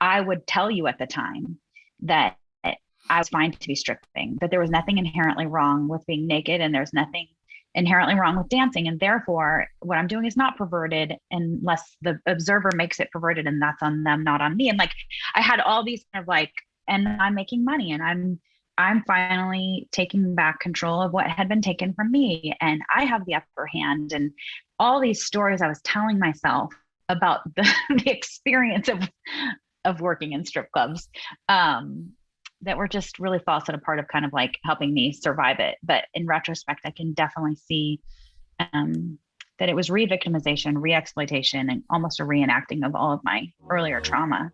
I would tell you at the time that I was fine to be stripping, that there was nothing inherently wrong with being naked and there's nothing inherently wrong with dancing. And therefore, what I'm doing is not perverted unless the observer makes it perverted, and that's on them, not on me. And like, I had all these kind of like, and I'm making money and I'm finally taking back control of what had been taken from me. And I have the upper hand. And all these stories I was telling myself about the experience of working in strip clubs, that were just really false and a part of kind of like helping me survive it. But in retrospect, I can definitely see that it was re-victimization, re-exploitation, and almost a reenacting of all of my earlier trauma.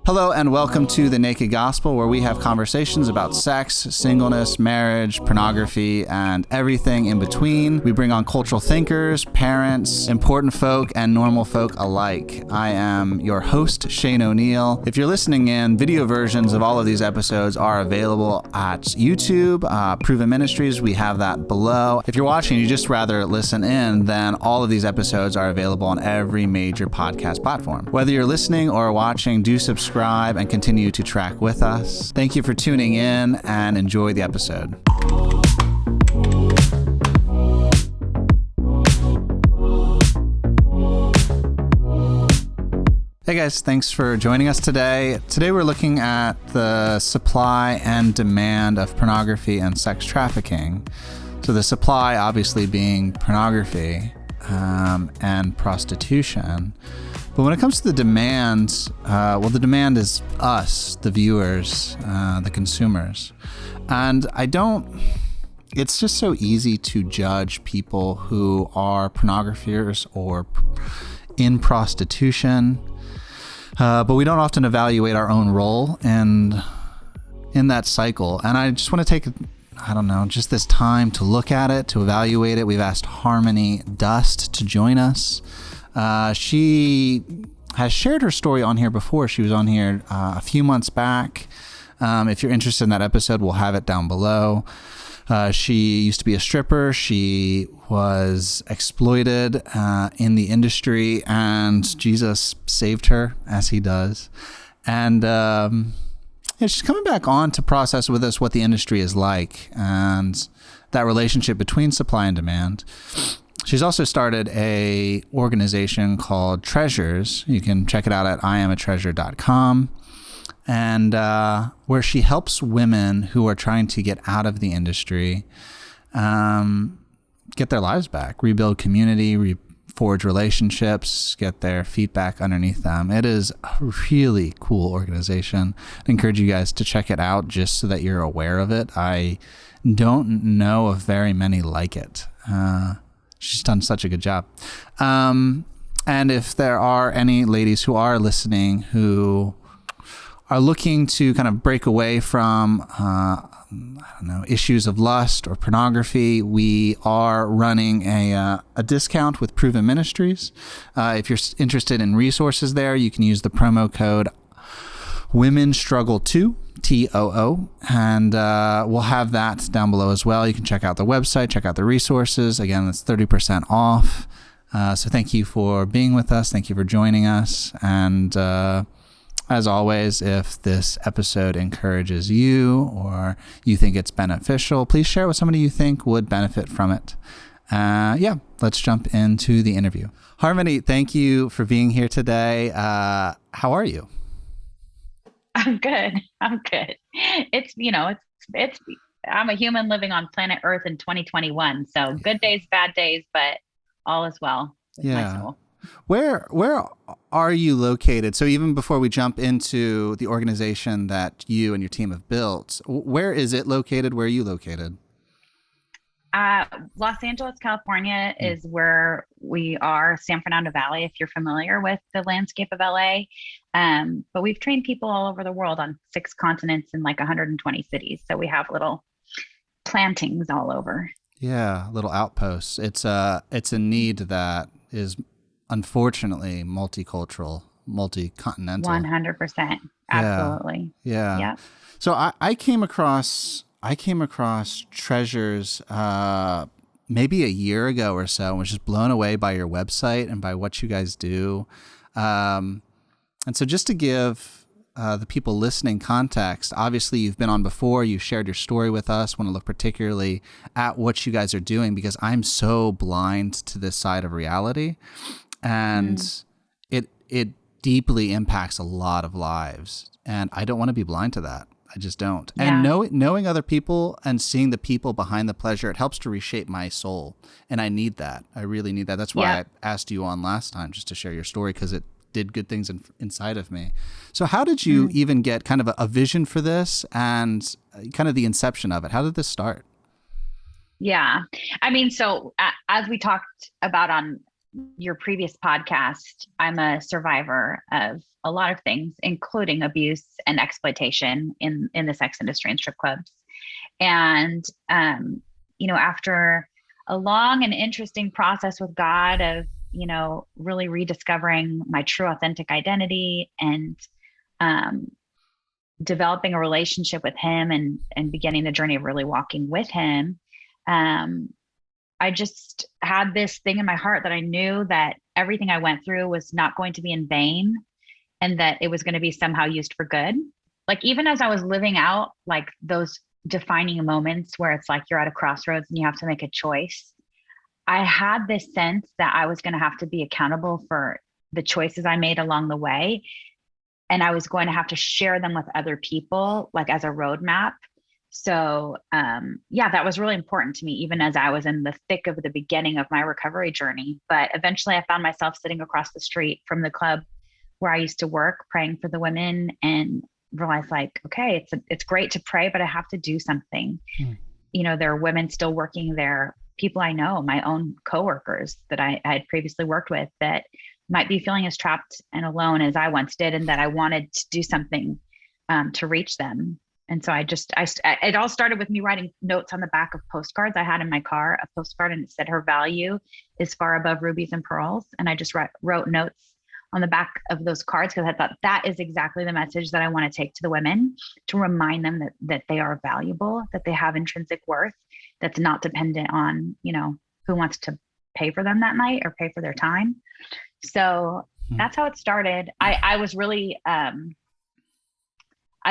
Hello and welcome to The Naked Gospel, where we have conversations about sex, singleness, marriage, pornography, and everything in between. We bring on cultural thinkers, parents, important folk, and normal folk alike. I am your host, Shane O'Neill. If you're listening in, video versions of all of these episodes are available at YouTube, Proven Ministries. We have that below. If you're watching, you just rather listen in, then all of these episodes are available on every major podcast platform. Whether you're listening or watching, do subscribe and continue to track with us. Thank you for tuning in and enjoy the episode. Hey guys, thanks for joining us today. Today we're looking at the supply and demand of pornography and sex trafficking. So the supply obviously being pornography and prostitution. But when it comes to the demand, the demand is us, the viewers, the consumers. And it's just so easy to judge people who are pornographers or in prostitution. But we don't often evaluate our own role in that cycle. And I just want to take, just this time to look at it, to evaluate it. We've asked Harmony Dust to join us. She has shared her story on here before. She was on here a few months back. If you're interested in that episode, we'll have it down below. She used to be a stripper. She was exploited in the industry, and Jesus saved her, as he does. And she's coming back on to process with us what the industry is like and that relationship between supply and demand. She's also started a organization called Treasures. You can check it out at iamatreasure.com, and where she helps women who are trying to get out of the industry get their lives back, rebuild community, forge relationships, get their feet back underneath them. It is a really cool organization. I encourage you guys to check it out just so that you're aware of it. I don't know of very many like it. She's done such a good job. And if there are any ladies who are listening who are looking to kind of break away from, issues of lust or pornography, we are running a discount with Proven Ministries. If you're interested in resources there, you can use the promo code WomenStruggle2. TOO, and we'll have that down below as well. You can check out the website, check out the resources. Again, it's 30% off. So thank you for being with us. Thank you for joining us. And as always, if this episode encourages you or you think it's beneficial, please share it with somebody you think would benefit from it. Let's jump into the interview. Harmony, thank you for being here today. How are you? I'm good. It's I'm a human living on planet Earth in 2021. So good days, bad days, but all is well with my soul. Where are you located? So even before we jump into the organization that you and your team have built, where is it located? Where are you located? Los Angeles, California is where we are. San Fernando Valley, if you're familiar with the landscape of LA. But we've trained people all over the world on 6 continents in like 120 cities. So we have little plantings all over. Yeah, little outposts. It's a need that is unfortunately multicultural, multi-continental. 100%. Absolutely. Yeah. Yep. So I came across Treasures maybe a year ago or so, and was just blown away by your website and by what you guys do. And so just to give the people listening context, obviously you've been on before, you've shared your story with us. Want to look particularly at what you guys are doing because I'm so blind to this side of reality, and it deeply impacts a lot of lives, and I don't want to be blind to that. I just don't. And Yeah. knowing other people and seeing the people behind the pleasure, it helps to reshape my soul, and I need that. I really need that. That's why Yeah. I asked you on last time, just to share your story, because it did good things inside of me. So how did you even get kind of a vision for this and kind of the inception of it? How did this start? Yeah. I mean, so as we talked about on your previous podcast, I'm a survivor of a lot of things, including abuse and exploitation in the sex industry and strip clubs. And, after a long and interesting process with God of, really rediscovering my true authentic identity and, developing a relationship with him and beginning the journey of really walking with him. I just had this thing in my heart that I knew that everything I went through was not going to be in vain and that it was going to be somehow used for good. Like, even as I was living out like those defining moments where it's like you're at a crossroads and you have to make a choice, I had this sense that I was going to have to be accountable for the choices I made along the way. And I was going to have to share them with other people, like as a roadmap. So, that was really important to me, even as I was in the thick of the beginning of my recovery journey. But eventually I found myself sitting across the street from the club where I used to work, praying for the women, and realized like, okay, it's great to pray, but I have to do something. There are women still working there, people I know, my own coworkers that I had previously worked with that might be feeling as trapped and alone as I once did, and that I wanted to do something to reach them. And so it all started with me writing notes on the back of postcards I had in my car, a postcard, and it said, "Her value is far above rubies and pearls." And I just wrote notes on the back of those cards because I thought that is exactly the message that I want to take to the women, to remind them that they are valuable, that they have intrinsic worth that's not dependent on, who wants to pay for them that night or pay for their time. So that's how it started. I was really, I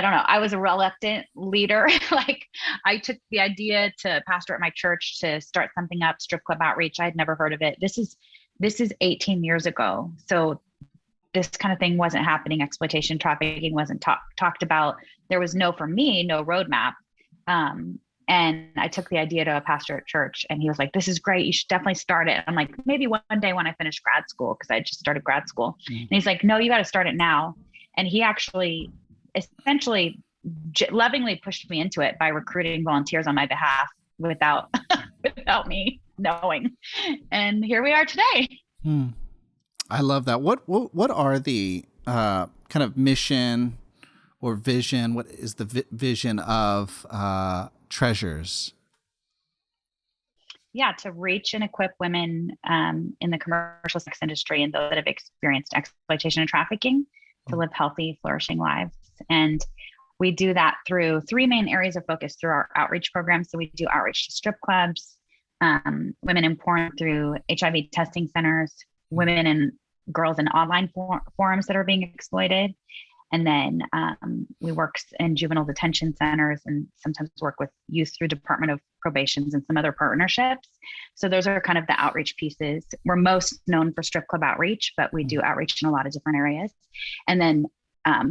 don't know, I was a reluctant leader. Like, I took the idea to pastor at my church to start something up, strip club outreach. I had never heard of it. This is 18 years ago. So this kind of thing wasn't happening. Exploitation, trafficking wasn't talked about. There was no roadmap. And I took the idea to a pastor at church, and he was like, "This is great. You should definitely start it." I'm like, "Maybe one day when I finish grad school," because I just started grad school. And he's like, "No, you got to start it now." And he actually essentially lovingly pushed me into it by recruiting volunteers on my behalf without me knowing. And here we are today. I love that. What are the kind of mission or vision? What is the vision of Treasures? Yeah, to reach and equip women in the commercial sex industry and those that have experienced exploitation and trafficking to live healthy, flourishing lives. And we do that through three main areas of focus through our outreach program. So we do outreach to strip clubs, women in porn through HIV testing centers, women and girls in online forums that are being exploited. And then we work in juvenile detention centers and sometimes work with youth through Department of Probations and some other partnerships. So those are kind of the outreach pieces. We're most known for strip club outreach, but we do outreach in a lot of different areas. And then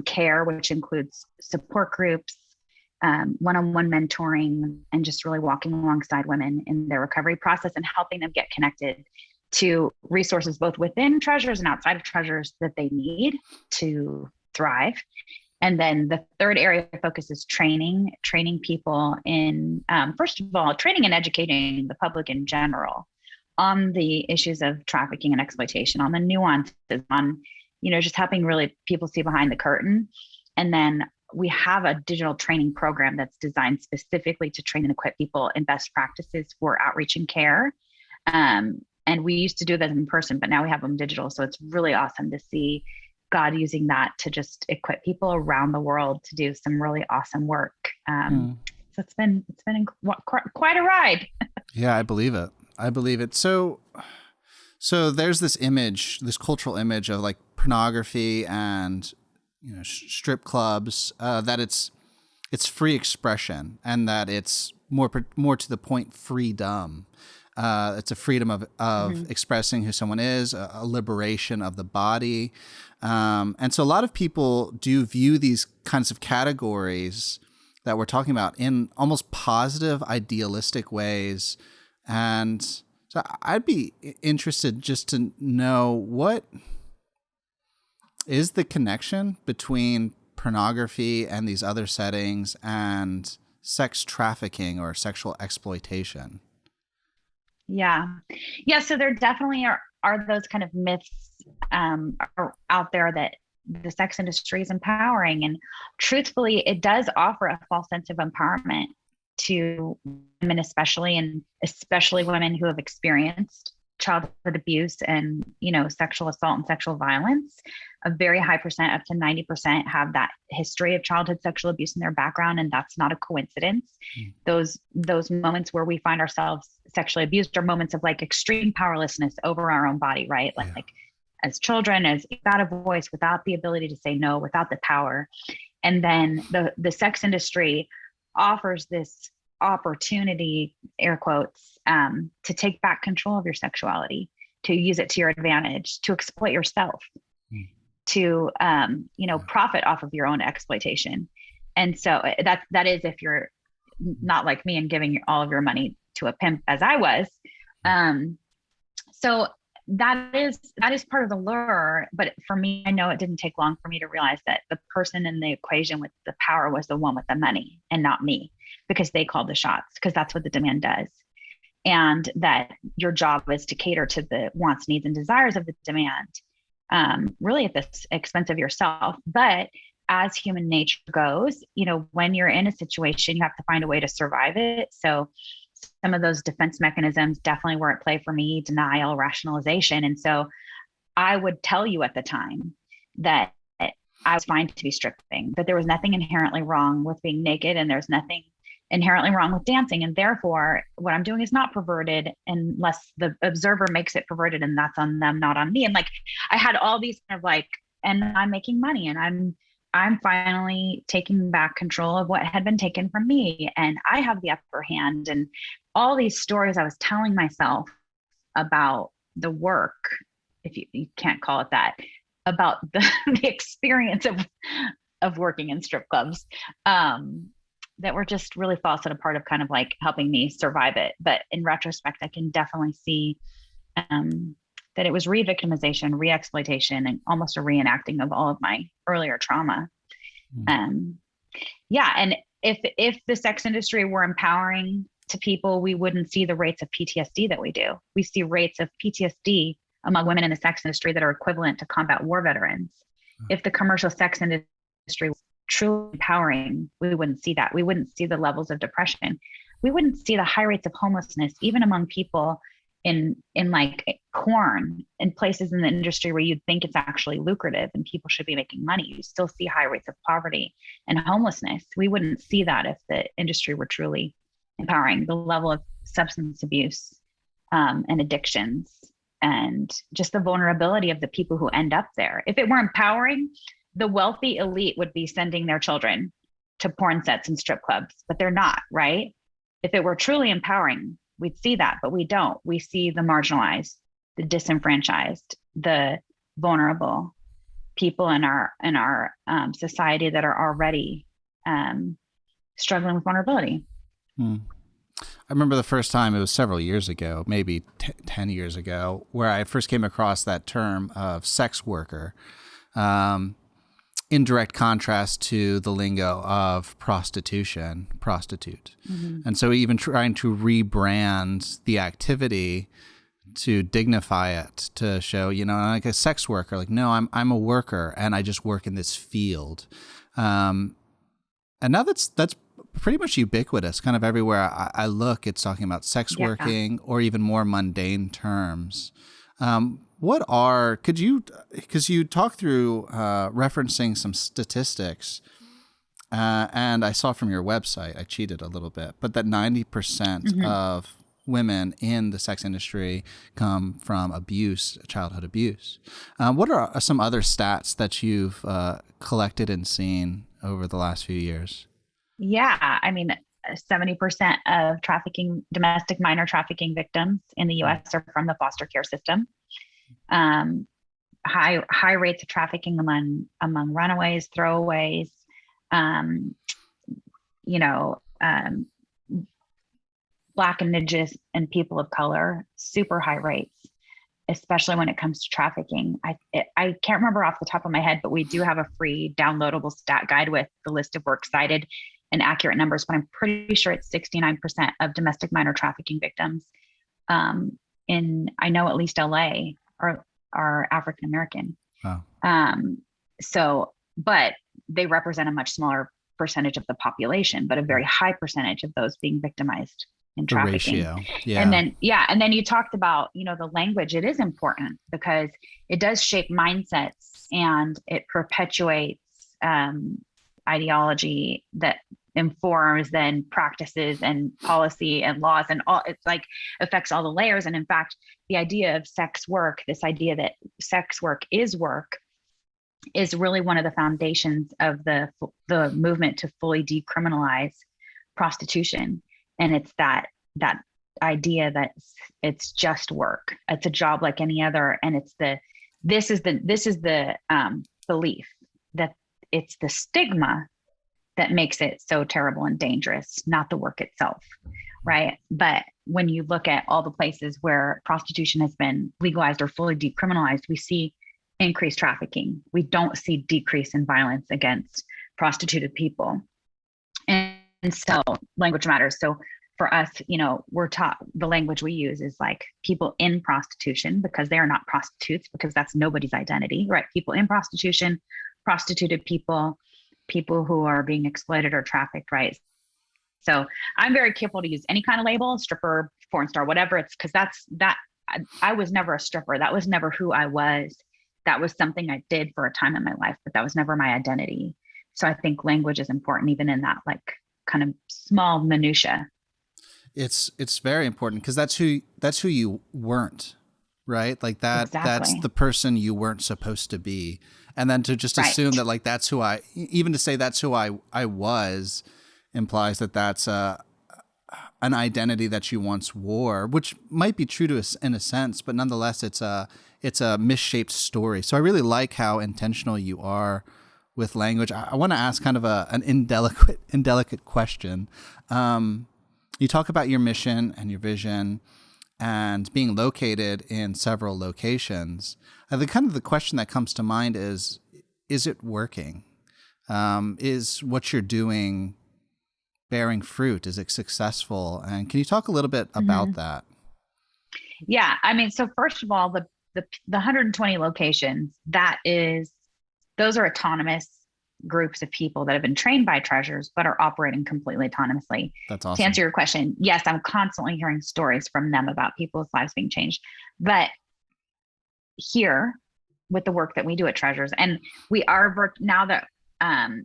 care, which includes support groups, one-on-one mentoring, and just really walking alongside women in their recovery process and helping them get connected to resources both within Treasures and outside of Treasures that they need to thrive. And then the third area of focus is training people in, first of all, training and educating the public in general on the issues of trafficking and exploitation, on the nuances, on, just helping really people see behind the curtain. And then we have a digital training program that's designed specifically to train and equip people in best practices for outreach and care. And we used to do that in person, but now we have them digital. So it's really awesome to see God using that to just equip people around the world to do some really awesome work. So it's been quite a ride. Yeah, I believe it. So So there's this image, this cultural image of like pornography and strip clubs, that it's free expression and that it's more to the point freedom. It's a freedom of expressing who someone is, a liberation of the body. And so a lot of people do view these kinds of categories that we're talking about in almost positive, idealistic ways. And so I'd be interested just to know, what is the connection between pornography and these other settings and sex trafficking or sexual exploitation? Yeah. Yeah. So there definitely are those kind of myths are out there that the sex industry is empowering. And truthfully, it does offer a false sense of empowerment to women, especially, and especially women who have experienced childhood abuse and, sexual assault and sexual violence. A very high percent, up to 90%, have that history of childhood sexual abuse in their background. And that's not a coincidence. Those moments where we find ourselves sexually abused are moments of like extreme powerlessness over our own body, right? Like as children, as without a voice, without the ability to say no, without the power. And then the sex industry offers this opportunity, air quotes, to take back control of your sexuality, to use it to your advantage, to exploit yourself, to profit off of your own exploitation. And so that is, if you're not like me and giving all of your money to a pimp, as I was. So that is part of the lure. But for me, I know it didn't take long for me to realize that the person in the equation with the power was the one with the money and not me, because they called the shots, because that's what the demand does. And that your job is to cater to the wants, needs, and desires of the demand, really at the expense of yourself. But as human nature goes, when you're in a situation, you have to find a way to survive it. So some of those defense mechanisms definitely were at play for me: denial, rationalization. And so I would tell you at the time that I was fine to be stripping, that there was nothing inherently wrong with being naked, and there's nothing inherently wrong with dancing. And therefore, what I'm doing is not perverted unless the observer makes it perverted, and that's on them, not on me. And like, I had all these kind of like, and I'm making money, and I'm finally taking back control of what had been taken from me, and I have the upper hand. And all these stories I was telling myself about the work, if you can't call it that, about the experience of working in strip clubs, that were just really false and a part of kind of like helping me survive it. But in retrospect, I can definitely see that it was re-victimization, re-exploitation, and almost a reenacting of all of my earlier trauma. And if the sex industry were empowering to people, we wouldn't see the rates of PTSD that we do. We see rates of PTSD among women in the sex industry that are equivalent to combat war veterans. If the commercial sex industry was truly empowering, we wouldn't see that. We wouldn't see the levels of depression. We wouldn't see the high rates of homelessness, even among people in like corn, in places in the industry where you'd think it's actually lucrative and people should be making money. You still see high rates of poverty and homelessness. We wouldn't see that if the industry were truly empowering. The level of substance abuse and addictions, and just the vulnerability of the people who end up there. If it were empowering, the wealthy elite would be sending their children to porn sets and strip clubs, but they're not, right? If it were truly empowering, we'd see that, but we don't. We see the marginalized, the disenfranchised, the vulnerable people in our society that are already struggling with vulnerability. I remember the first time, it was several years ago, maybe 10 years ago, where I first came across that term of sex worker, in direct contrast to the lingo of prostitution, prostitute. And so even trying to rebrand the activity to dignify it, to show, like a sex worker, like, no, I'm a worker and I just work in this field. And now that's pretty much ubiquitous. Kind of everywhere I look, it's talking about sex working or even more mundane terms. Because you talk through referencing some statistics, and I saw from your website, I cheated a little bit, but that 90% of women in the sex industry come from abuse, childhood abuse. What are some other stats that you've collected and seen over the last few years? Yeah, I mean, 70% of domestic minor trafficking victims in the U.S. are from the foster care system. Um, high rates of trafficking among runaways, throwaways, um, you know, Black, Indigenous, and people of color, super high rates, especially when it comes to trafficking. I can't remember off the top of my head, but we do have a free downloadable stat guide with the list of works cited and accurate numbers, but I'm pretty sure it's 69% of domestic minor trafficking victims I know at least LA are African American. Wow. But they represent a much smaller percentage of the population, but a very high percentage of those being victimized in trafficking. The ratio. Yeah. And then you talked about, the language. It is important because it does shape mindsets and it perpetuates ideology that informs then practices and policy and laws and all. It's like affects all the layers. And in fact, the idea of sex work, this idea that sex work, is really one of the foundations of the movement to fully decriminalize prostitution. And it's that idea that it's just work. It's a job like any other. And this is the belief that it's the stigma that makes it so terrible and dangerous, not the work itself, right? But when you look at all the places where prostitution has been legalized or fully decriminalized, we see increased trafficking. We don't see decrease in violence against prostituted people. And so language matters. So for us, we're taught, the language we use is like people in prostitution, because they are not prostitutes, because that's nobody's identity, right? People in prostitution, prostituted people who are being exploited or trafficked, right? So I'm very careful to use any kind of label, stripper, porn star, whatever. It's because I was never a stripper. That was never who I was. That was something I did for a time in my life, but that was never my identity. So I think language is important, even in that like kind of small minutia. It's very important because that's who you weren't, right? Like that. Exactly. That's the person you weren't supposed to be. And then to just assume that like that's who even to say that's who I was implies that that's an identity that you once wore, which might be true to us in a sense, but nonetheless it's a misshaped story. So I really like how intentional you are with language. I want to ask kind of an indelicate question. You talk about your mission and your vision and being located in several locations. The question that comes to mind is it working? Is what you're doing bearing fruit? Is it successful? And can you talk a little bit about that? Yeah. I mean, so first of all, the 120 locations, those are autonomous groups of people that have been trained by Treasures, but are operating completely autonomously. That's awesome. To answer your question, yes, I'm constantly hearing stories from them about people's lives being changed. But here, with the work that we do at Treasures, and we are now that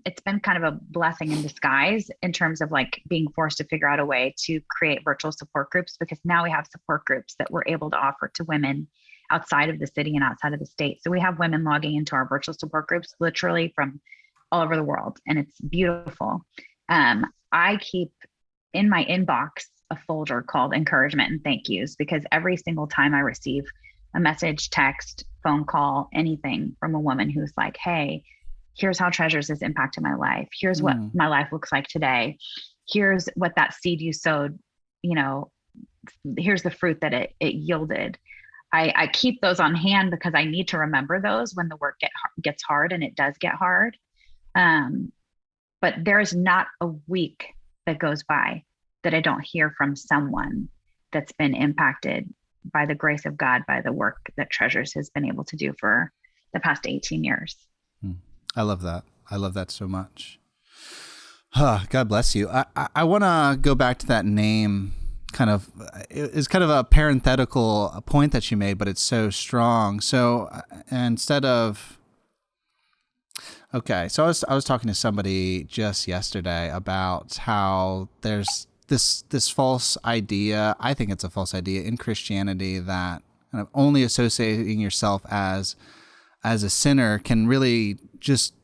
it's been kind of a blessing in disguise in terms of like being forced to figure out a way to create virtual support groups, because now we have support groups that we're able to offer to women outside of the city and outside of the state. So we have women logging into our virtual support groups literally from all over the world, and it's beautiful. I keep in my inbox a folder called encouragement and thank yous, because every single time I receive a message, text, phone call, anything from a woman who's like, hey, here's how Treasures has impacted my life. Here's what my life looks like today. Here's what that seed you sowed, here's the fruit that it yielded. I keep those on hand because I need to remember those when the work gets hard, and it does get hard. But there's not a week that goes by that I don't hear from someone that's been impacted by the grace of God, by the work that Treasures has been able to do for the past 18 years. I love that. I love that so much. God bless you. I want to go back to that name. It's kind of a parenthetical point that you made, but it's so strong. So I was talking to somebody just yesterday about how there's this false idea. I think it's a false idea in Christianity that kind of only associating yourself as a sinner can really just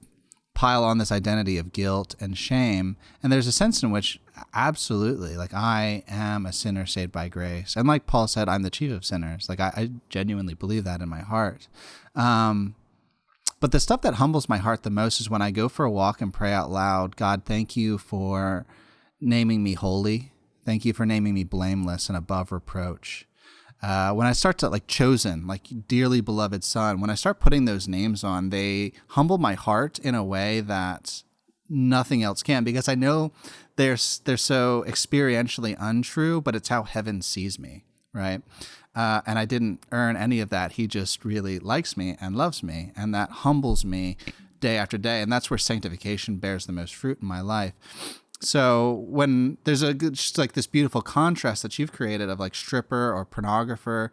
pile on this identity of guilt and shame. And there's a sense in which absolutely, like, I am a sinner saved by grace. And like Paul said, I'm the chief of sinners. Like, I genuinely believe that in my heart. But the stuff that humbles my heart the most is when I go for a walk and pray out loud, God, thank you for naming me holy. Thank you for naming me blameless and above reproach. When I start to, like, chosen, like dearly beloved son, when I start putting those names on, they humble my heart in a way that nothing else can, because I know they're so experientially untrue, but it's how heaven sees me, right? And I didn't earn any of that. He just really likes me and loves me, and that humbles me day after day. And that's where sanctification bears the most fruit in my life. So when there's just like this beautiful contrast that you've created of like stripper or pornographer,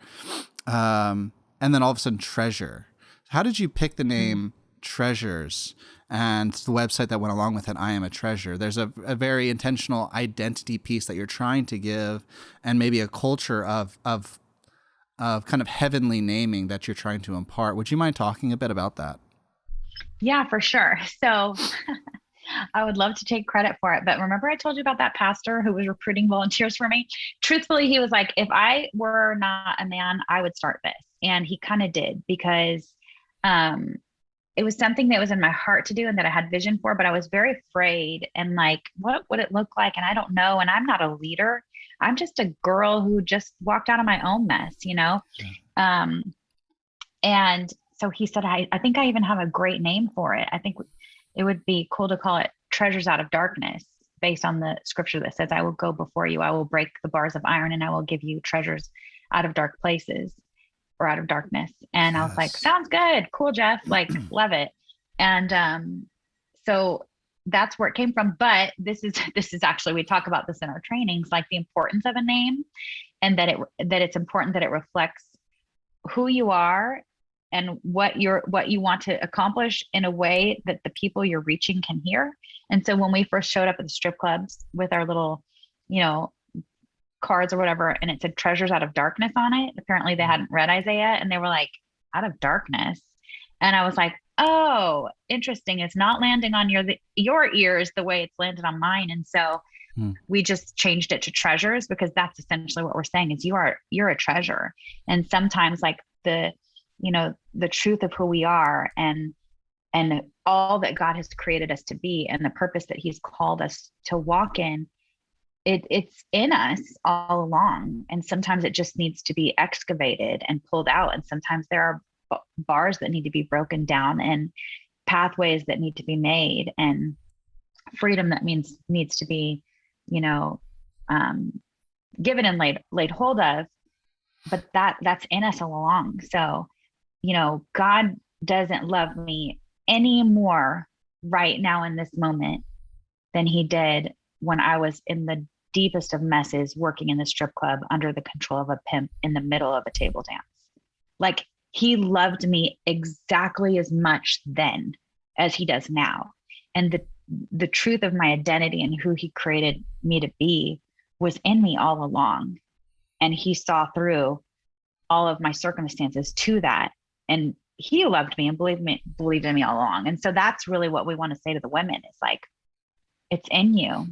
and then all of a sudden treasure. How did you pick the name Treasures and the website that went along with it, I Am a Treasure? There's a very intentional identity piece that you're trying to give, and maybe a culture of kind of heavenly naming that you're trying to impart. Would you mind talking a bit about that? Yeah, for sure. So I would love to take credit for it. But remember, I told you about that pastor who was recruiting volunteers for me? Truthfully, he was like, if I were not a man, I would start this. And he kind of did, because it was something that was in my heart to do and that I had vision for, but I was very afraid and like, what would it look like? And I don't know. And I'm not a leader. I'm just a girl who just walked out of my own mess, you know? Yeah. And so he said, I think I even have a great name for it. I think it would be cool to call it Treasures Out of Darkness, based on the scripture that says, I will go before you. I will break the bars of iron, and I will give you treasures out of dark places, or out of darkness. And I was like, sounds good. Cool, Jeff. Like, love it. And so that's where it came from. But this is actually, we talk about this in our trainings, like the importance of a name, and that it's important that it reflects who you are and what you want to accomplish in a way that the people you're reaching can hear. And so when we first showed up at the strip clubs with our little, cards or whatever, and it said Treasures Out of Darkness on it, apparently they hadn't read Isaiah, and they were like, out of darkness. And I was like, oh, interesting. It's not landing on your ears the way it's landed on mine. And so we just changed it to treasures, because that's essentially what we're saying is you're a treasure. And sometimes like the truth of who we are and all that God has created us to be and the purpose that he's called us to walk in, it's in us all along. And sometimes it just needs to be excavated and pulled out. And sometimes there are bars that need to be broken down and pathways that need to be made and freedom that needs to be, given and laid hold of. But that's in us all along. So, God doesn't love me any more right now in this moment than he did when I was in the deepest of messes, working in the strip club under the control of a pimp in the middle of a table dance. Like, he loved me exactly as much then as he does now. And the truth of my identity and who he created me to be was in me all along. And he saw through all of my circumstances to that. And he loved me and believed in me all along. And so that's really what we want to say to the women. It's like, it's in you,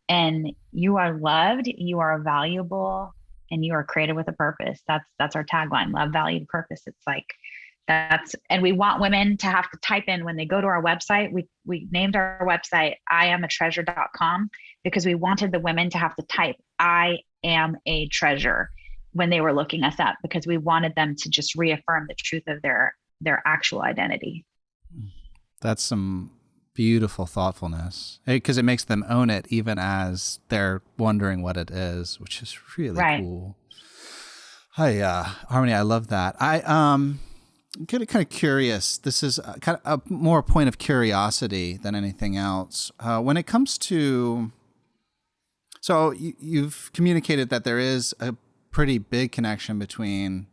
and you are loved, you are valuable, and you are created with a purpose. That's our tagline: love, value, purpose. It's like, and we want women to have to type in when they go to our website. We named our website IamAtreasure.com because we wanted the women to have to type I am a treasure when they were looking us up, because we wanted them to just reaffirm the truth of their actual identity. That's some beautiful thoughtfulness, because it makes them own it even as they're wondering what it is, which is really cool. Hi, Harmony, I love that. I'm kind of curious. This is kind of a more point of curiosity than anything else. When it comes to, so you've communicated that there is a pretty big connection between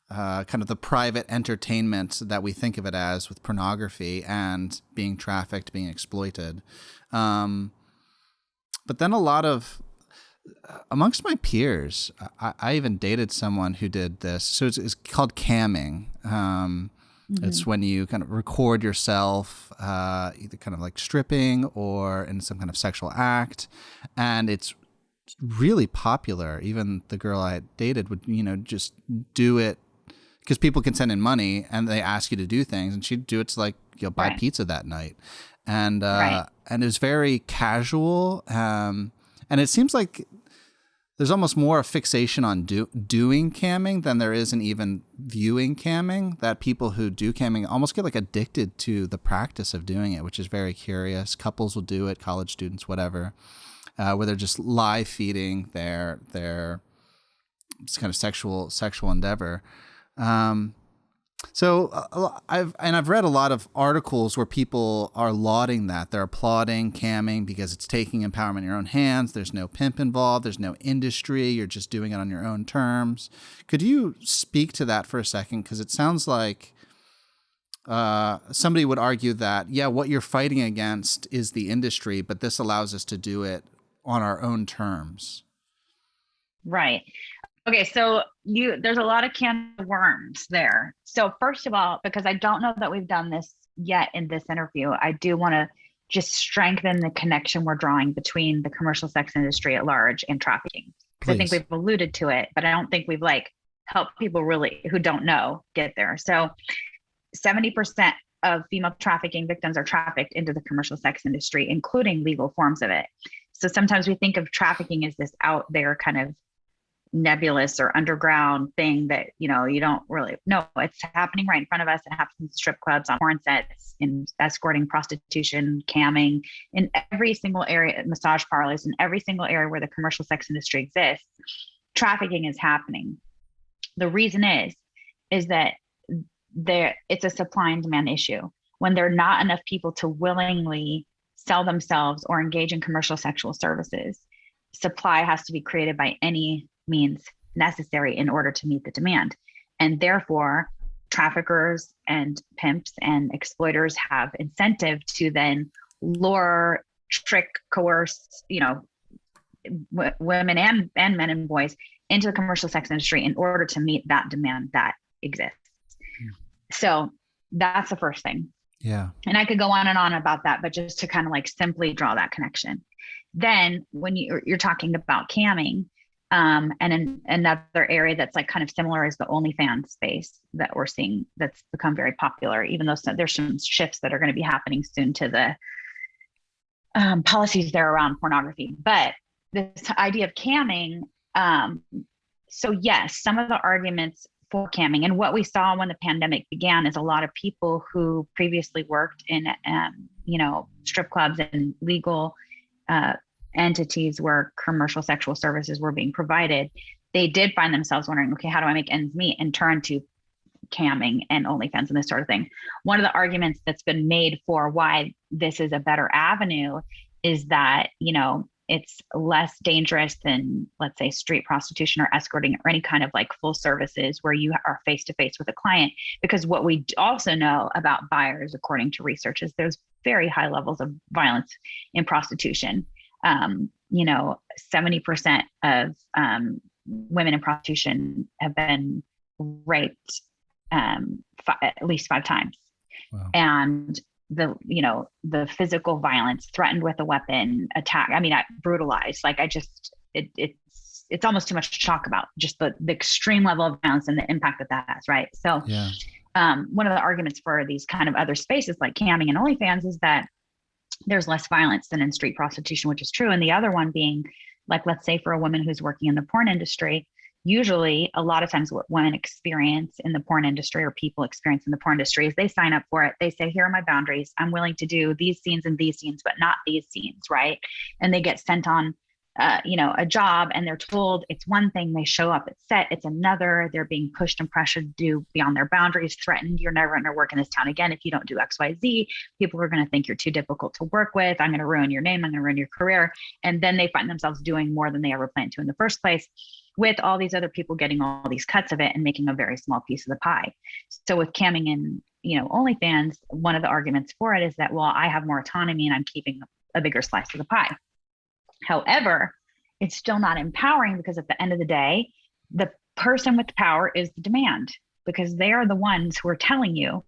kind of the private entertainment that we think of it as with pornography and being trafficked, being exploited. But then a lot of amongst my peers, I even dated someone who did this. So it's called camming. It's when you kind of record yourself, either kind of like stripping or in some kind of sexual act. And it's really popular. Even the girl I dated would, just do it because people can send in money and they ask you to do things. And she'd do it to buy pizza that night. And it was very casual. And it seems like there's almost more a fixation on doing camming than there is in even viewing camming, that people who do camming almost get addicted to the practice of doing it, which is very curious. Couples will do it, college students, whatever, where they're just live feeding their kind of sexual endeavor. So I've read a lot of articles where people are lauding that. They're applauding camming because it's taking empowerment in your own hands. There's no pimp involved. There's no industry. You're just doing it on your own terms. Could you speak to that for a second? Because it sounds like somebody would argue that, what you're fighting against is the industry, but this allows us to do it on our own terms. Right. Okay, so there's a lot of can of worms there. So first of all, because I don't know that we've done this yet in this interview, I do want to just strengthen the connection we're drawing between the commercial sex industry at large and trafficking. Because I think we've alluded to it, but I don't think we've helped people really who don't know get there. So 70% of female trafficking victims are trafficked into the commercial sex industry, including legal forms of it. So sometimes we think of trafficking as this out there kind of nebulous or underground thing that, you don't really know. It's happening right in front of us. It happens in strip clubs, on porn sets, in escorting, prostitution, camming, in every single area, massage parlors, in every single area where the commercial sex industry exists, trafficking is happening. The reason is that it's a supply and demand issue. When there are not enough people to willingly sell themselves or engage in commercial sexual services, supply has to be created by any means necessary in order to meet the demand. And therefore, traffickers and pimps and exploiters have incentive to then lure, trick, coerce, women and men and boys into the commercial sex industry in order to meet that demand that exists. Yeah. So that's the first thing. Yeah. And I could go on and on about that, but just to kind of simply draw that connection. Then when you're talking about camming, and in another area that's kind of similar is the OnlyFans space that we're seeing that's become very popular, even though there's some shifts that are going to be happening soon to the policies there around pornography. But this idea of camming, so yes, some of the arguments for camming and what we saw when the pandemic began is a lot of people who previously worked in, strip clubs and legal entities where commercial sexual services were being provided, they did find themselves wondering, okay, how do I make ends meet, and turn to camming and OnlyFans and this sort of thing. One of the arguments that's been made for why this is a better avenue is that, it's less dangerous than, let's say, street prostitution or escorting or any kind of full services where you are face to face with a client. Because what we also know about buyers, according to research, is there's very high levels of violence in prostitution. 70% of women in prostitution have been raped at least 5 times. Wow. And the physical violence, threatened with a weapon, attack, brutalized, it's almost too much to talk about, just the extreme level of violence and the impact that has, right? So yeah. One of the arguments for these kind of other spaces like camming and OnlyFans is that there's less violence than in street prostitution, which is true. And the other one being, let's say for a woman who's working in the porn industry, usually a lot of times what women experience in the porn industry or people experience in the porn industry is they sign up for it. They say, here are my boundaries. I'm willing to do these scenes and these scenes, but not these scenes, right? And they get sent on a job and they're told it's one thing, they show up at set, it's another, they're being pushed and pressured to do beyond their boundaries, threatened, you're never going to work in this town again if you don't do XYZ, people are going to think you're too difficult to work with, I'm going to ruin your name, I'm going to ruin your career. And then they find themselves doing more than they ever planned to in the first place, with all these other people getting all these cuts of it and making a very small piece of the pie. So with camming and OnlyFans, one of the arguments for it is that, well, I have more autonomy and I'm keeping a bigger slice of the pie. However, it's still not empowering, because at the end of the day, the person with the power is the demand, because they are the ones who are telling you,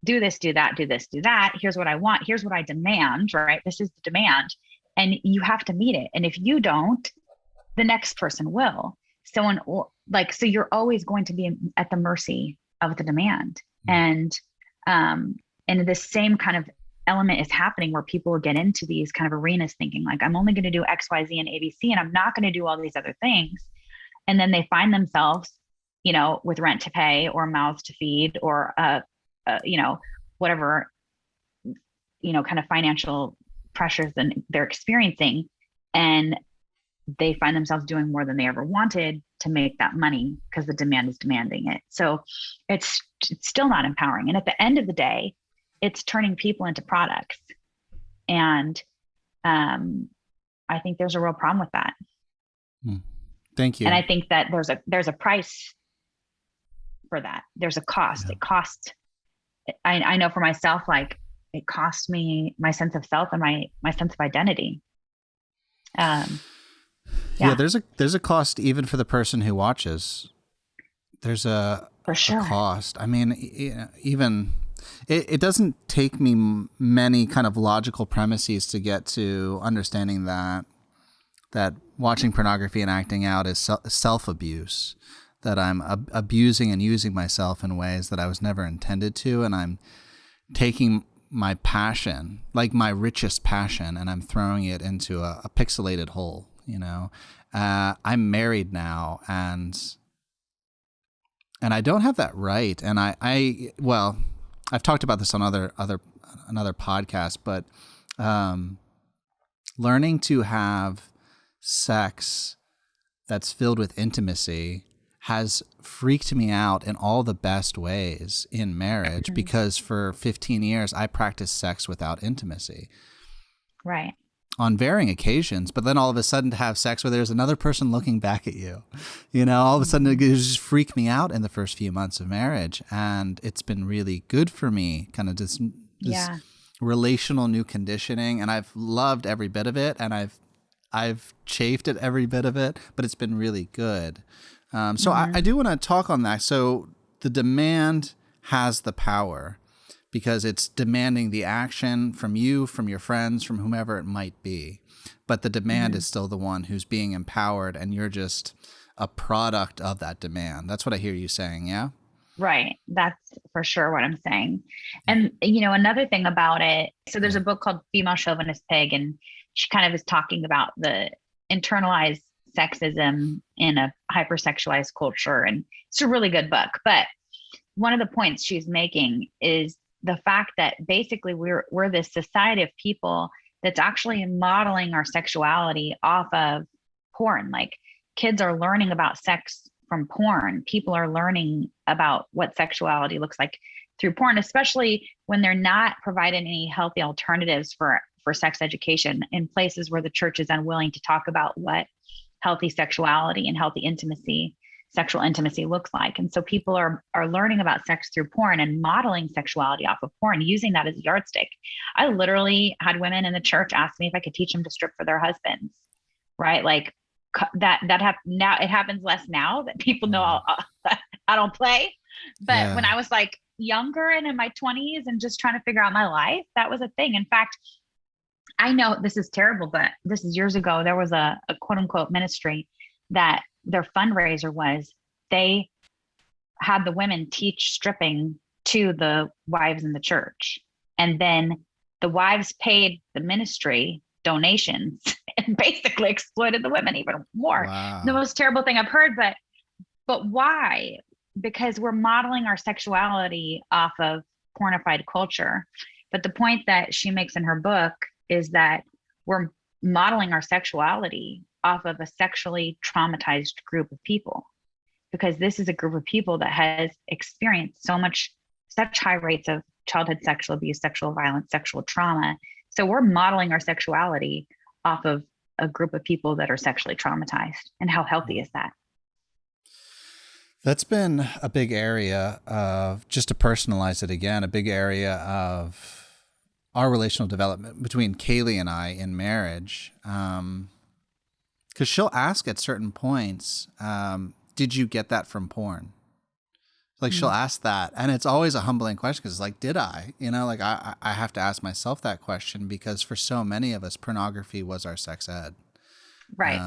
do this, do that, do this, do that. Here's what I want. Here's what I demand, right? This is the demand. And you have to meet it. And if you don't, the next person will. So you're always going to be at the mercy of the demand. And the same kind of element is happening where people will get into these kind of arenas thinking like, I'm only going to do X, Y, Z, and ABC, and I'm not going to do all these other things. And then they find themselves, with rent to pay or mouths to feed or, whatever, kind of financial pressures that they're experiencing. And they find themselves doing more than they ever wanted to make that money because the demand is demanding it. So it's still not empowering. And at the end of the day, it's turning people into products. And I think there's a real problem with that. Thank you. And I think that there's a price for that. There's a cost. Yeah. It costs. I know for myself, like it cost me my sense of self and my sense of identity. Yeah, there's a cost even for the person who watches. There's a cost. I mean, even it doesn't take me many kind of logical premises to get to understanding that watching pornography and acting out is self-abuse, that I'm abusing and using myself in ways that I was never intended to, and I'm taking my passion, like my richest passion, and I'm throwing it into a pixelated hole. I'm married now, and I don't have that right. And I've talked about this on another podcast, but learning to have sex that's filled with intimacy has freaked me out in all the best ways in marriage, because for 15 years I practiced sex without intimacy. Right. On varying occasions, but then all of a sudden to have sex where there's another person looking back at you, all of a sudden it just freaked me out in the first few months of marriage. And it's been really good for me, kind of this relational new conditioning. And I've loved every bit of it, and I've chafed at every bit of it, but it's been really good. So I do want to talk on that. So the demand has the power, because it's demanding the action from you, from your friends, from whomever it might be. But the demand is still the one who's being empowered, and you're just a product of that demand. That's what I hear you saying, yeah? Right. That's for sure what I'm saying. And, another thing about it, so there's a book called Female Chauvinist Pig, and she kind of is talking about the internalized sexism in a hypersexualized culture. And it's a really good book. But one of the points she's making is the fact that basically we're this society of people that's actually modeling our sexuality off of porn. Like kids are learning about sex from porn. People are learning about what sexuality looks like through porn, especially when they're not provided any healthy alternatives for sex education in places where the church is unwilling to talk about what healthy sexuality and healthy sexual intimacy looks like. And so people are learning about sex through porn and modeling sexuality off of porn, using that as a yardstick. I literally had women in the church ask me if I could teach them to strip for their husbands, right? Like now it happens less now that people know I don't play. But when I was like younger and in my 20s and just trying to figure out my life, that was a thing. In fact, I know this is terrible, but this is years ago. There was a quote unquote ministry that their fundraiser was they had the women teach stripping to the wives in the church. And then the wives paid the ministry donations and basically exploited the women even more. Wow. The most terrible thing I've heard, but why? Because we're modeling our sexuality off of pornified culture. But the point that she makes in her book is that we're modeling our sexuality off of a sexually traumatized group of people, because this is a group of people that has experienced such high rates of childhood sexual abuse, sexual violence, sexual trauma. So we're modeling our sexuality off of a group of people that are sexually traumatized. And how healthy is that? That's been a big area of, just to personalize it again, a big area of our relational development between Kaylee and I in marriage. Because she'll ask at certain points, did you get that from porn? Like she'll ask that, and it's always a humbling question because, like, did I? You know, like I have to ask myself that question because for so many of us, pornography was our sex ed, Right.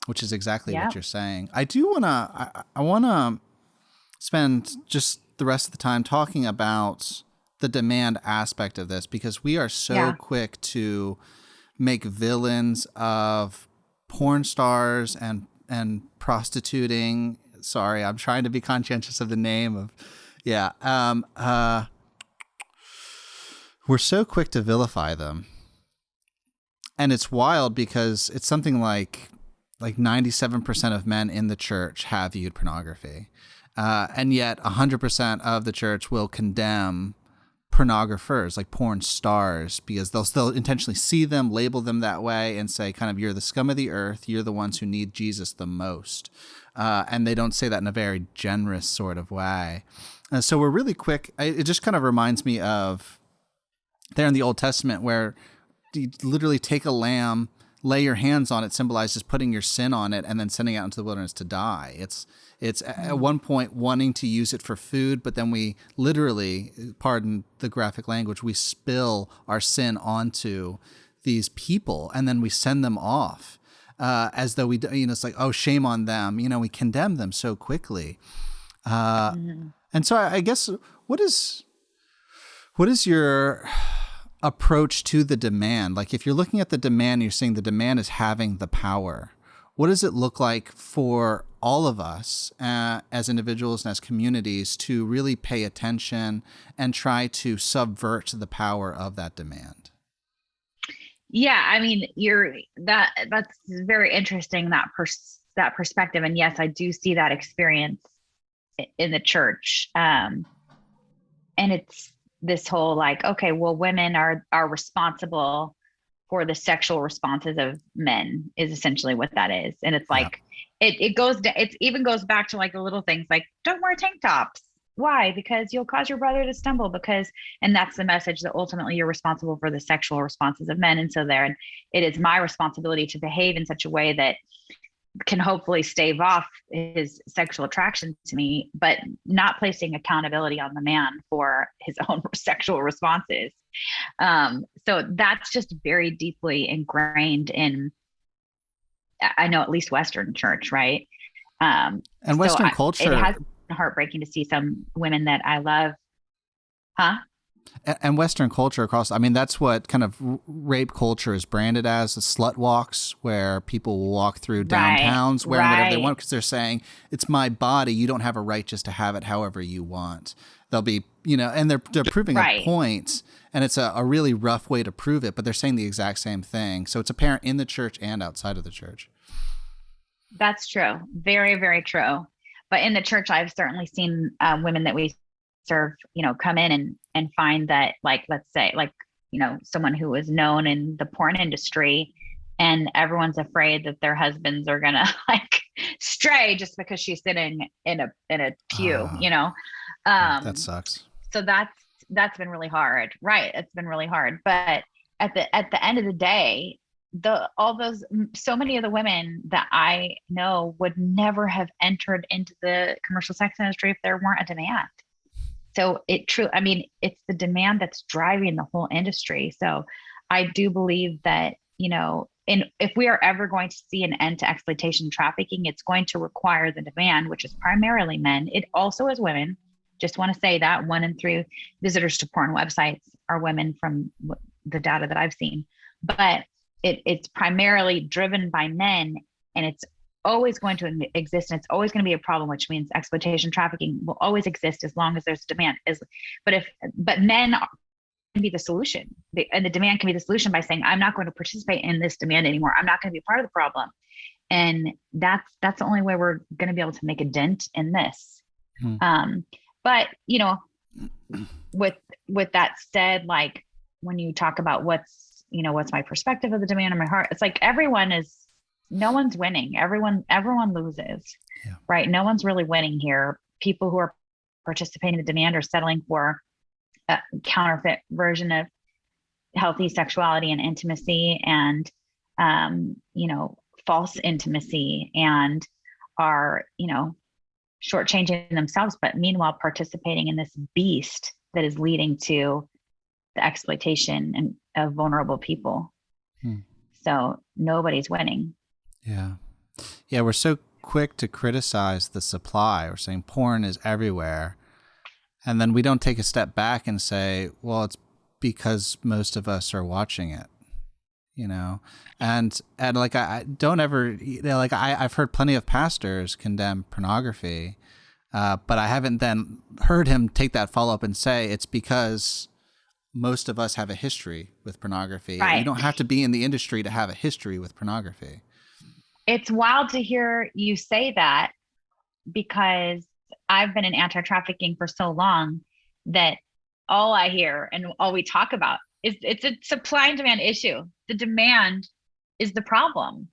Which is exactly Yeah. what you're saying. I do wanna, I wanna spend just the rest of the time talking about the demand aspect of this because we are so Yeah. quick to make villains of porn stars and prostituting. Sorry, I'm trying to be conscientious of the name of, yeah. We're so quick to vilify them, and it's wild because it's something like 97% of men in the church have viewed pornography, and yet 100% of the church will condemn pornographers, like porn stars, because they'll intentionally see them, label them that way, and say kind of, you're the scum of the earth, you're the ones who need Jesus the most. And they don't say that in a very generous sort of way. So we're really quick. It just kind of reminds me of there in the Old Testament where you literally take a lamb, lay your hands on it, symbolizes putting your sin on it and then sending it out into the wilderness to die. It's at one point wanting to use it for food, but then we literally, pardon the graphic language, we spill our sin onto these people and then we send them off as though we, it's like, oh, shame on them. We condemn them so quickly. And so I guess what is your approach to the demand? Like if you're looking at the demand, you're saying the demand is having the power. What does it look like for all of us as individuals and as communities to really pay attention and try to subvert the power of that demand? Yeah, I mean, that's very interesting, that perspective. And yes, I do see that experience in the church. And it's this whole like, okay, well, women are responsible for the sexual responses of men is essentially what that is. And it's like, it even goes back to like the little things like, don't wear tank tops. Why? Because you'll cause your brother to stumble and that's the message that ultimately you're responsible for the sexual responses of men. And so there, it is my responsibility to behave in such a way that can hopefully stave off his sexual attraction to me, but not placing accountability on the man for his own sexual responses. So that's just very deeply ingrained in, I know, at least Western church, right? And Western culture. It has been heartbreaking to see some women that I love. Huh? And Western culture that's what kind of rape culture is branded as, the slut walks, where people will walk through downtowns wearing whatever they want because they're saying, it's my body, you don't have a right just to have it however you want. They'll be, and they're proving a point, and it's a really rough way to prove it, but they're saying the exact same thing. So it's apparent in the church and outside of the church. That's true. Very, very true. But in the church, I've certainly seen women that we serve, come in and find that, like, let's say, like, someone who is known in the porn industry, and everyone's afraid that their husbands are gonna like stray just because she's sitting in a pew, That sucks. So that's been really hard, right? It's been really hard. But at the end of the day, so many of the women that I know would never have entered into the commercial sex industry if there weren't a demand. So it's the demand that's driving the whole industry. So I do believe that, if we are ever going to see an end to exploitation trafficking, it's going to require the demand, which is primarily men. It also is women. Just want to say that 1 in 3 visitors to porn websites are women from the data that I've seen. But it's primarily driven by men, and it's always going to exist, and it's always going to be a problem, which means exploitation trafficking will always exist as long as there's demand. But men can be the solution, and the demand can be the solution by saying, I'm not going to participate in this demand anymore. I'm not going to be a part of the problem. And that's the only way we're going to be able to make a dent in this. But with that said, like when you talk about what's my perspective of the demand in my heart, it's like no one's winning. Everyone loses, right? No one's really winning here. People who are participating in the demand are settling for a counterfeit version of healthy sexuality and intimacy, and false intimacy and are, shortchanging themselves, but meanwhile participating in this beast that is leading to the exploitation of vulnerable people. So nobody's winning. Yeah. Yeah. We're so quick to criticize the supply. We're saying porn is everywhere. And then we don't take a step back and say, well, it's because most of us are watching it, and like, I don't ever, like I've heard plenty of pastors condemn pornography, but I haven't then heard him take that follow up and say it's because most of us have a history with pornography. Right. You don't have to be in the industry to have a history with pornography. It's wild to hear you say that, because I've been in anti-trafficking for so long that all I hear and all we talk about is it's a supply and demand issue. The demand is the problem.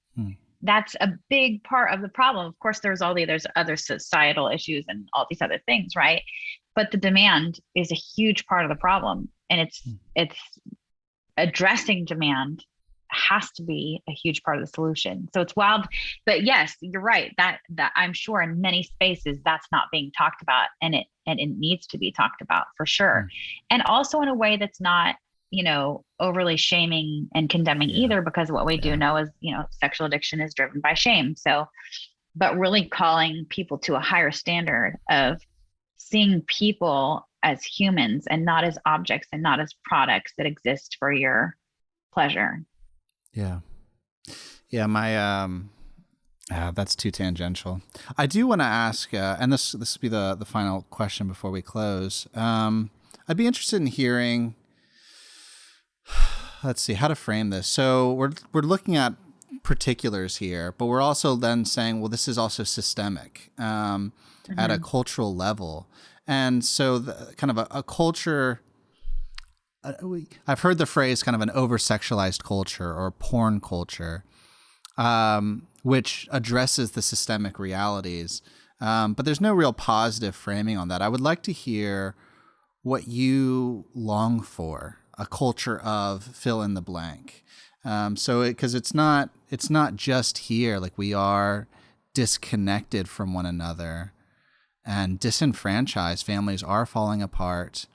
That's a big part of the problem. Of course, there's other societal issues and all these other things, right? But the demand is a huge part of the problem, and it's addressing demand has to be a huge part of the solution. So it's wild, but yes, you're right. That I'm sure in many spaces that's not being talked about, and it needs to be talked about for sure. And also in a way that's not, overly shaming and condemning either, because what we do know is, sexual addiction is driven by shame. So, but really calling people to a higher standard of seeing people as humans and not as objects and not as products that exist for your pleasure. Yeah. Yeah. That's too tangential. I do want to ask, and this will be the final question before we close. I'd be interested in hearing, let's see how to frame this. So we're looking at particulars here, but we're also then saying, well, this is also systemic, at a cultural level. And so kind of a culture, I've heard the phrase kind of an over-sexualized culture or porn culture, which addresses the systemic realities. But there's no real positive framing on that. I would like to hear what you long for, a culture of fill in the blank. Because it's not just here, like we are disconnected from one another and disenfranchised. Families are falling apart.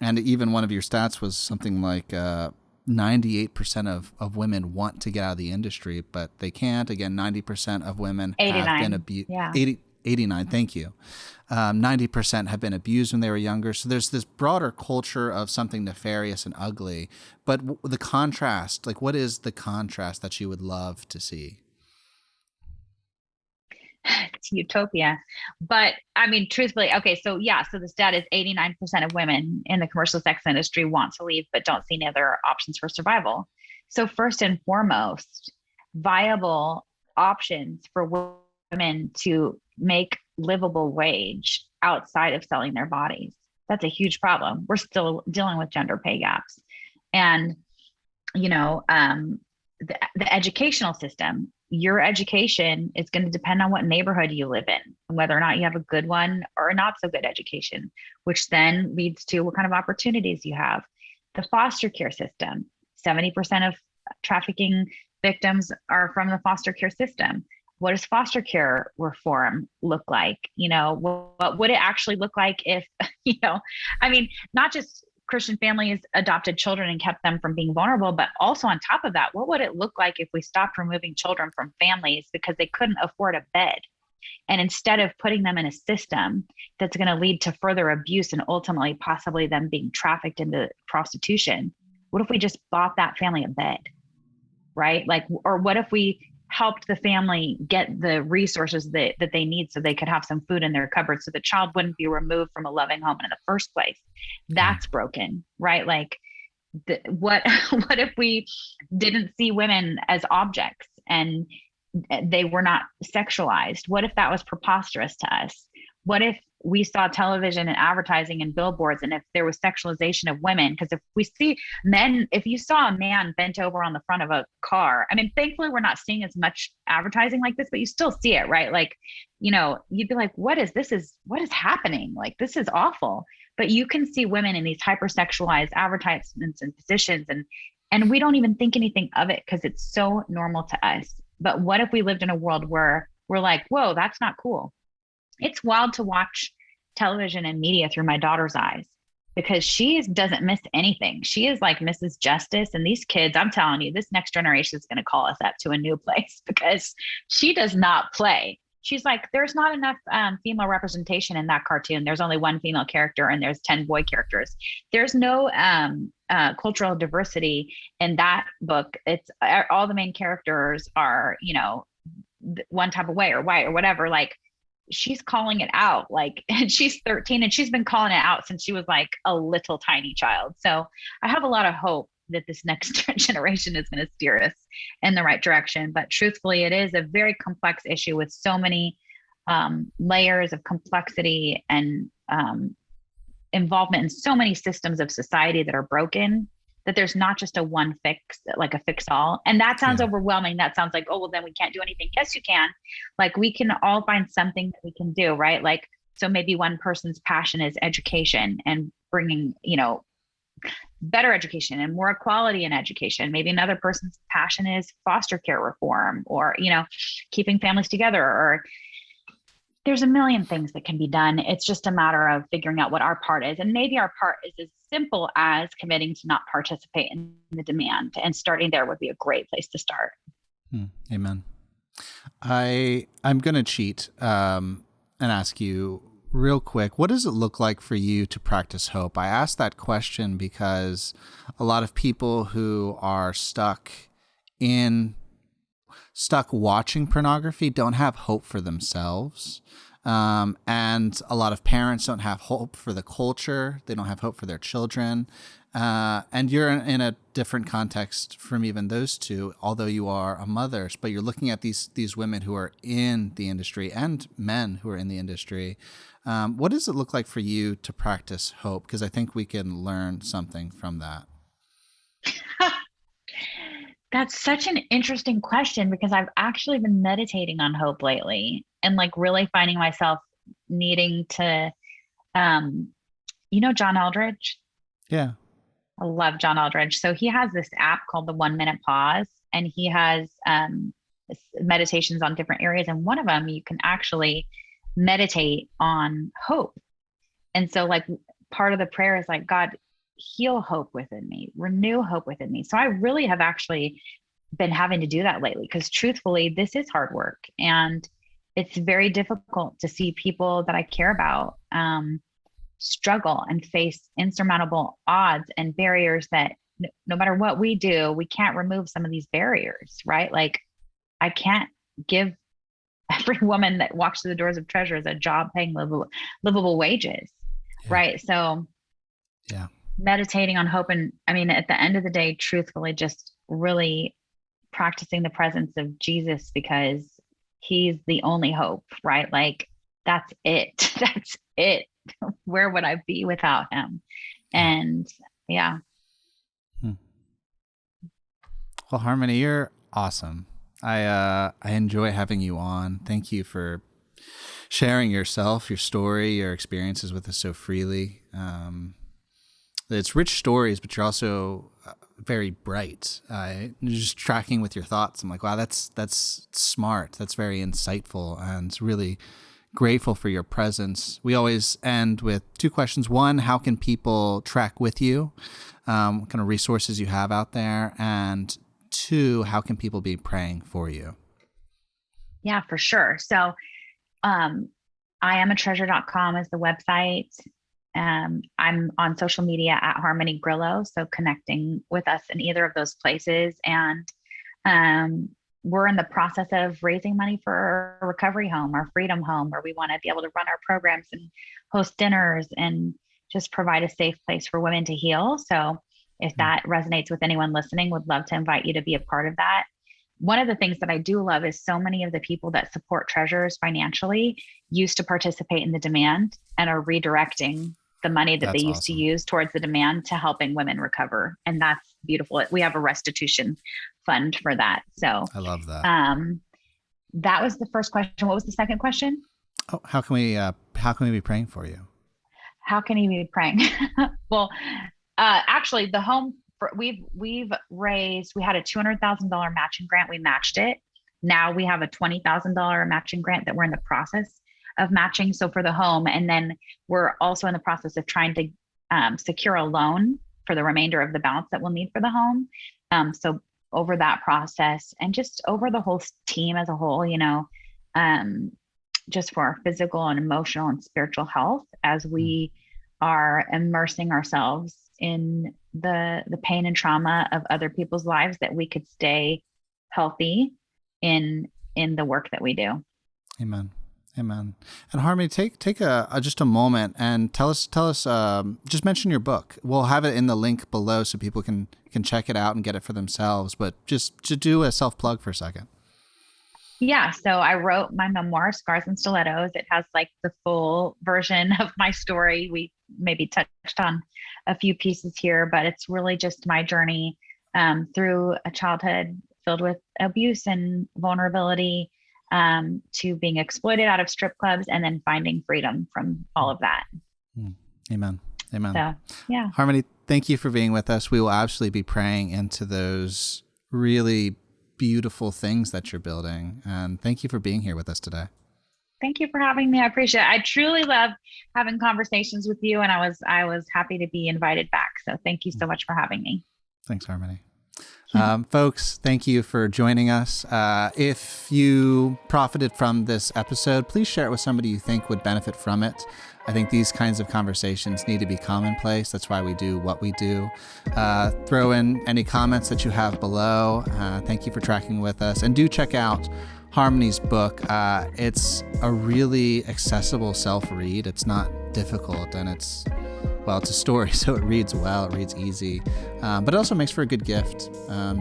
And even one of your stats was something like 98% of women want to get out of the industry, but they can't. Again, 90% of women 89. have been abused. Yeah. 89, thank you. 90% have been abused when they were younger. So there's this broader culture of something nefarious and ugly. But the contrast, like what is the contrast that you would love to see? It's utopia. But I mean, truthfully, okay, so the stat is 89% of women in the commercial sex industry want to leave, but don't see any other options for survival. So first and foremost, viable options for women to make livable wage outside of selling their bodies. That's a huge problem. We're still dealing with gender pay gaps. And, the educational system, your education is going to depend on what neighborhood you live in, and whether or not you have a good one or a not so good education, which then leads to what kind of opportunities you have. The foster care system, 70% of trafficking victims are from the foster care system. What does foster care reform look like? What would it actually look like if, not just Christian families adopted children and kept them from being vulnerable, but also on top of that, what would it look like if we stopped removing children from families because they couldn't afford a bed? And instead of putting them in a system that's going to lead to further abuse and ultimately possibly them being trafficked into prostitution, what if we just bought that family a bed, right? Or what if we helped the family get the resources that they need so they could have some food in their cupboard so the child wouldn't be removed from a loving home in the first place? That's broken, right? What if we didn't see women as objects and they were not sexualized? What if that was preposterous to us? What if we saw television and advertising and billboards, and if there was sexualization of women? Because if you saw a man bent over on the front of a car, thankfully we're not seeing as much advertising like this, but you still see it, right? You'd be like, what is happening? This is awful. But you can see women in these hypersexualized advertisements and positions, and we don't even think anything of it because it's so normal to us. But what if we lived in a world where we're like, whoa, that's not cool? It's wild to watch television and media through my daughter's eyes because doesn't miss anything. She is like Mrs. Justice. And these kids, I'm telling you, this next generation is going to call us up to a new place because she does not play. She's like, there's not enough female representation in that cartoon. There's only one female character and there's 10 boy characters. There's no cultural diversity in that book. It's all the main characters are, one type of way or white or whatever. Like, she's calling it out, like, and she's 13 and she's been calling it out since she was like a little tiny child. So I have a lot of hope that this next generation is going to steer us in the right direction. But truthfully, it is a very complex issue with so many layers of complexity and involvement in so many systems of society that are broken, that there's not just a one fix, like a fix all. And that sounds overwhelming. That sounds like, oh, well, then we can't do anything. Yes, you can. Like, we can all find something that we can do, right? Like, so maybe one person's passion is education and bringing, better education and more equality in education. Maybe another person's passion is foster care reform or, keeping families together, or there's a million things that can be done. It's just a matter of figuring out what our part is. And maybe our part is as simple as committing to not participate in the demand, and starting there would be a great place to start. Amen. I'm going to cheat and ask you real quick, what does it look like for you to practice hope? I ask that question because a lot of people who are stuck watching pornography don't have hope for themselves. And a lot of parents don't have hope for the culture. They don't have hope for their children. And you're in a different context from even those two, although you are a mother, but you're looking at these women who are in the industry and men who are in the industry. What does it look like for you to practice hope? Because I think we can learn something from that. That's such an interesting question, because I've actually been meditating on hope lately and like really finding myself needing to, John Eldredge? Yeah. I love John Eldredge. So he has this app called the 1 Minute Pause, and he has meditations on different areas. And one of them, you can actually meditate on hope. And so like part of the prayer is like, God, heal hope within me, renew hope within me. So I really have actually been having to do that lately, because truthfully, this is hard work. And it's very difficult to see people that I care about struggle and face insurmountable odds and barriers that no matter what we do, we can't remove some of these barriers, right? Like, I can't give every woman that walks through the doors of Treasures a job paying livable wages, right? So yeah, meditating on hope. And I mean, at the end of the day, truthfully, just really practicing the presence of Jesus, because he's the only hope, right? Like, that's it. That's it. Where would I be without him? And yeah. Well, Harmony, you're awesome. I enjoy having you on. Thank you for sharing yourself, your story, your experiences with us so freely. It's rich stories, but you're also very bright. Just tracking with your thoughts, I'm like, wow, that's smart. That's very insightful, and really grateful for your presence. We always end with two questions. One, how can people track with you? What kind of resources you have out there? And two, how can people be praying for you? Yeah, for sure. So IamAtreasure.com is the website. I'm on social media at Harmony Grillo, so connecting with us in either of those places. And we're in the process of raising money for a recovery home, our freedom home, where we want to be able to run our programs and host dinners and just provide a safe place for women to heal. So if that resonates with anyone listening, would love to invite you to be a part of that. One of the things that I do love is so many of the people that support Treasures financially used to participate in the demand and are redirecting the money that they used to use towards the demand to helping women recover. And that's beautiful. We have a restitution fund for that. So I love that. That was the first question. What was the second question? Oh, how can we be praying for you? How can you be praying? Well, actually the home, we've raised, we had a $200,000 matching grant. We matched it. Now we have a $20,000 matching grant that we're in the process of matching. So for the home, and then we're also in the process of trying to secure a loan for the remainder of the balance that we'll need for the home. So over that process and just over the whole team as a whole, just for our physical and emotional and spiritual health, as we are immersing ourselves in the pain and trauma of other people's lives, that we could stay healthy in the work that we do. Amen. Amen. And Harmony, take just a moment and tell us, just mention your book. We'll have it in the link below so people can check it out and get it for themselves, but just to do a self-plug for a second. Yeah. So I wrote my memoir, Scars and Stilettos. It has like the full version of my story. We maybe touched on a few pieces here, but it's really just my journey through a childhood filled with abuse and vulnerability, to being exploited out of strip clubs, and then finding freedom from all of that. Amen. Amen. So, yeah. Harmony, thank you for being with us. We will absolutely be praying into those really beautiful things that you're building. And thank you for being here with us today. Thank you for having me. I appreciate it. I truly love having conversations with you, and I was happy to be invited back. So thank you so much for having me. Thanks, Harmony. Folks, thank you for joining us. If you profited from this episode, please share it with somebody you think would benefit from it. I think these kinds of conversations need to be commonplace. That's why we do what we do. Throw in any comments that you have below. Thank you for tracking with us. And do check out Harmony's book. It's a really accessible self-read. It's not difficult, and it's a story, so it reads well, it reads easy, but it also makes for a good gift.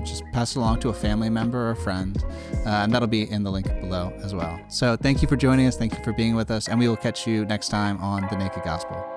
Just pass it along to a family member or a friend, and that'll be in the link below as well. So thank you for joining us. Thank you for being with us, and we will catch you next time on The Naked Gospel.